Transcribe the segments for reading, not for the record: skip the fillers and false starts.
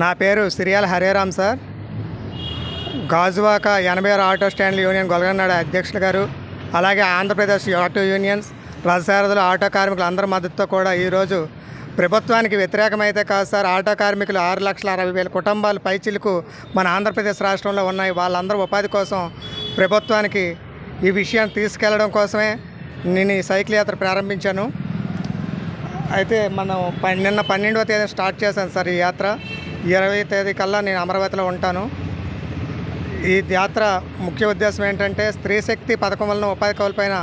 నా పేరు Siriyala Hareram sir. Gajuwaka 86 auto స్టాండ్ల యూనియన్ గొలగన్నాడు అధ్యక్షులు గారు, అలాగే ఆంధ్రప్రదేశ్ ఆటో యూనియన్స్, రథసారథులు, ఆటో కార్మికులు అందరి మద్దతుతో కూడా ఈరోజు ప్రభుత్వానికి వ్యతిరేకమైతే కాదు సార్, ఆటో కార్మికులు 6,60,000 కుటుంబాలు పైచిలుకు మన ఆంధ్రప్రదేశ్ రాష్ట్రంలో ఉన్నాయి. వాళ్ళందరూ ఉపాధి కోసం ప్రభుత్వానికి ఈ విషయాన్ని తీసుకెళ్లడం కోసమే నేను ఈ సైకిల్ యాత్ర ప్రారంభించాను. అయితే మనం నిన్న 12వ తేదీ స్టార్ట్ చేశాను సార్ ఈ యాత్ర. 20వ తేదీ కల్లా నేను అమరావతిలో ఉంటాను. ఈ యాత్ర ముఖ్య ఉద్దేశం ఏంటంటే, స్త్రీ శక్తి పథకం వలన ఉపాధి కోల్పోయిన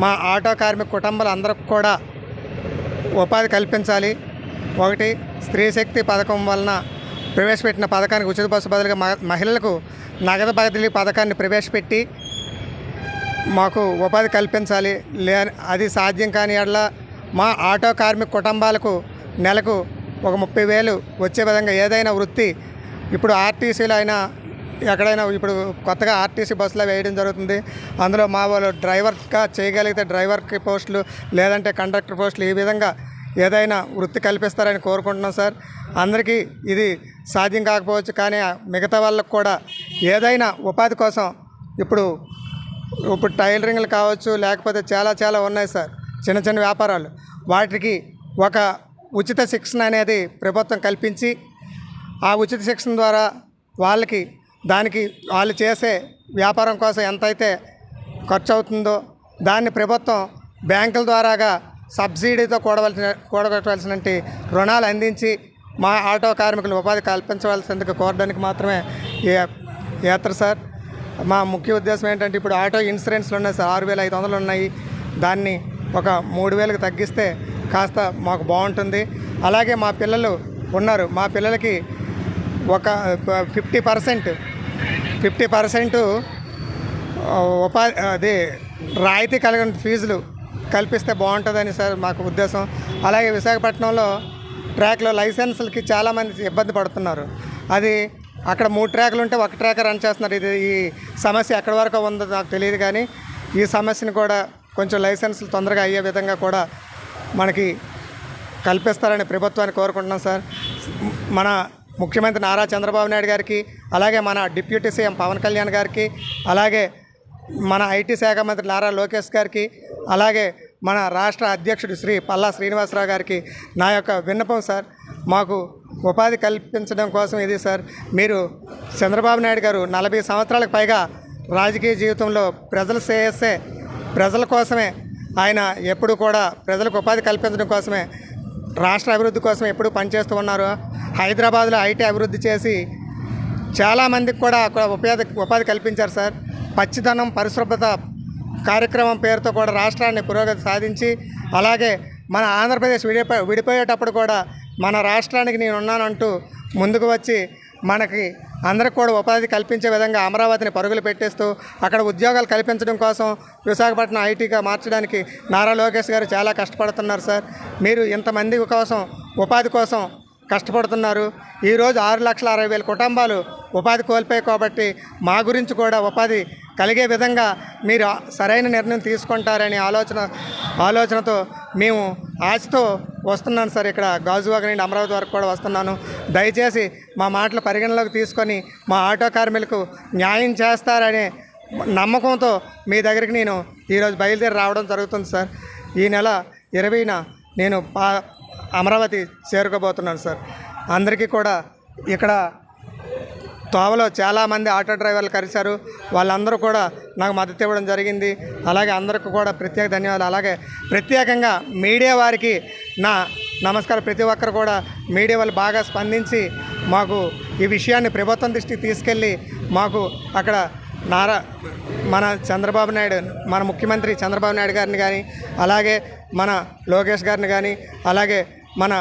మా ఆటో కార్మిక కుటుంబాలు అందరికి కూడా ఉపాధి కల్పించాలి. ఒకటి, స్త్రీ శక్తి పథకం వలన ప్రవేశపెట్టిన పథకానికి ఉచిత బస్సు బదులుగా మహిళలకు నగదు బదిలీ పథకాన్ని ప్రవేశపెట్టి మాకు ఉపాధి కల్పించాలి. అది సాధ్యం కాని యెడల మా ఆటో కార్మిక కుటుంబాలకు నెలకు ఒక 30,000 వచ్చే విధంగా ఏదైనా వృత్తి, ఇప్పుడు ఆర్టీసీలో అయినా ఎక్కడైనా ఇప్పుడు కొత్తగా ఆర్టీసీ బస్సులో వేయడం జరుగుతుంది. అందులో మా వాళ్ళు డ్రైవర్గా చేయగలిగితే డ్రైవర్కి పోస్టులు, లేదంటే కండక్టర్ పోస్టులు, ఈ విధంగా ఏదైనా వృత్తి కల్పిస్తారని కోరుకుంటున్నాం సార్. అందరికీ ఇది సాధ్యం కాకపోవచ్చు, కానీ మిగతా వాళ్ళకు కూడా ఏదైనా ఉపాధి కోసం ఇప్పుడు టైలరింగ్లు కావచ్చు, లేకపోతే చాలా ఉన్నాయి సార్, చిన్న వ్యాపారాలు. వాటికి ఒక ఉచిత శిక్షణ అనేది ప్రభుత్వం కల్పించి, ఆ ఉచిత శిక్షణ ద్వారా దానికి వాళ్ళు చేసే వ్యాపారం కోసం ఎంతైతే ఖర్చు అవుతుందో దాన్ని ప్రభుత్వం బ్యాంకుల ద్వారాగా సబ్సిడీతో కూడగట్టవలసిన రుణాలు అందించి మా ఆటో కార్మికులు ఉపాధి కల్పించవలసిందిగా కోరడానికి మాత్రమే ఈ యాత్ర సార్. మా ముఖ్య ఉద్దేశం ఏంటంటే, ఇప్పుడు ఆటో ఇన్సూరెన్స్లు ఉన్నాయి సార్, 6,500 ఉన్నాయి. దాన్ని ఒక 3,000కి తగ్గిస్తే కాస్త మాకు బాగుంటుంది. అలాగే మా పిల్లలు ఉన్నారు, మా పిల్లలకి ఒక 50% ఉపాధి రాయితీ కలిగిన ఫీజులు కల్పిస్తే బాగుంటుందని సార్ మాకు ఉద్దేశం. అలాగే విశాఖపట్నంలో ట్రాక్లో లైసెన్సులకి చాలామంది ఇబ్బంది పడుతున్నారు. అది అక్కడ 3 ట్రాకులు ఉంటే 1 ట్రాక్ రన్ చేస్తున్నారు. ఈ సమస్య ఎక్కడి వరకు ఉందో నాకు తెలియదు, కానీ ఈ సమస్యను కూడా కొంచెం లైసెన్సులు తొందరగా అయ్యే విధంగా కూడా మనకి కల్పిస్తారని ప్రభుత్వాన్ని కోరుకుంటున్నాం సార్. మన ముఖ్యమంత్రి నారా చంద్రబాబు నాయుడు గారికి, అలాగే మన డిప్యూటీ సీఎం పవన్ కళ్యాణ్ గారికి, అలాగే మన ఐటీ శాఖ మంత్రి నారా లోకేష్ గారికి, అలాగే మన రాష్ట్ర అధ్యక్షుడు శ్రీ పల్లా శ్రీనివాసరావు గారికి నా యొక్క విన్నపం సార్. మాకు ఉపాధి కల్పించడం కోసం ఇది సార్. మీరు చంద్రబాబు నాయుడు గారు 40 సంవత్సరాలకు పైగా రాజకీయ జీవితంలో ప్రజల శ్రేయస్సే, ప్రజల కోసమే ఆయన ఎప్పుడు కూడా ప్రజలకు ఉపాధి కల్పించడం కోసమే, రాష్ట్ర అభివృద్ధి కోసం ఎప్పుడు పనిచేస్తూ ఉన్నారు. హైదరాబాద్లో ఐటీ అభివృద్ధి చేసి చాలామందికి కూడా ఉపాధి కల్పించారు సార్. పచ్చిదనం పరిశుభ్రత కార్యక్రమం పేరుతో కూడా రాష్ట్రాన్ని పురోగతి సాధించి, అలాగే మన ఆంధ్రప్రదేశ్ విడిపోయేటప్పుడు కూడా మన రాష్ట్రానికి నేను ఉన్నానంటూ ముందుకు వచ్చి మనకి అందరికి కూడా ఉపాధి కల్పించే విధంగా అమరావతిని పరుగులు పెట్టేస్తూ అక్కడ ఉద్యోగాలు కల్పించడం కోసం విశాఖపట్నం ఐటీగా మార్చడానికి నారా లోకేష్ గారు చాలా కష్టపడుతున్నారు సార్. మీరు ఇంతమంది కోసం ఉపాధి కోసం కష్టపడుతున్నారు. ఈరోజు 6,60,000 కుటుంబాలు ఉపాధి కోల్పోయాయి కాబట్టి మా గురించి కూడా ఉపాధి కలిగే విధంగా మీరు సరైన నిర్ణయం తీసుకుంటారని ఆలోచనతో మేము ఆశతో వస్తున్నాను సార్. ఇక్కడ గాజువాక నుండి అమరావతి వరకు కూడా వస్తున్నాను. దయచేసి మా మాటలు పరిగణలోకి తీసుకొని మా ఆటో కార్మికులకు న్యాయం చేస్తారనే నమ్మకంతో మీ దగ్గరికి నేను ఈరోజు బయలుదేరి రావడం జరుగుతుంది సార్. ఈ నెల 20న నేను అమరావతి చేరుకోబోతున్నాను సార్. అందరికీ కూడా ఇక్కడ తోవలో చాలామంది ఆటో డ్రైవర్లు కలిశారు. వాళ్ళందరూ కూడా నాకు మద్దతు ఇవ్వడం జరిగింది. అలాగే అందరికీ కూడా ప్రత్యేక ధన్యవాదాలు. అలాగే ప్రత్యేకంగా మీడియా వారికి నా నమస్కారం. ప్రతి ఒక్కరు కూడా మీడియా వాళ్ళు బాగా స్పందించి మాకు ఈ విషయాన్ని ప్రభుత్వం దృష్టికి తీసుకెళ్ళి మాకు అక్కడ మన చంద్రబాబు నాయుడు, మన ముఖ్యమంత్రి చంద్రబాబు నాయుడు గారిని కానీ, అలాగే మన లోకేష్ గారిని కానీ, అలాగే మన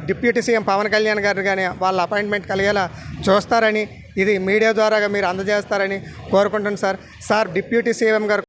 డిప్యూటీ సీఎం పవన్ కళ్యాణ్ గారిని కానీ వాళ్ళ అపాయింట్మెంట్ కలిగేలా చూస్తారని, ఇది మీడియా ద్వారా మీరు అందజేస్తారని కోరుకుంటున్నాను సార్. డిప్యూటీ సీఎం గారు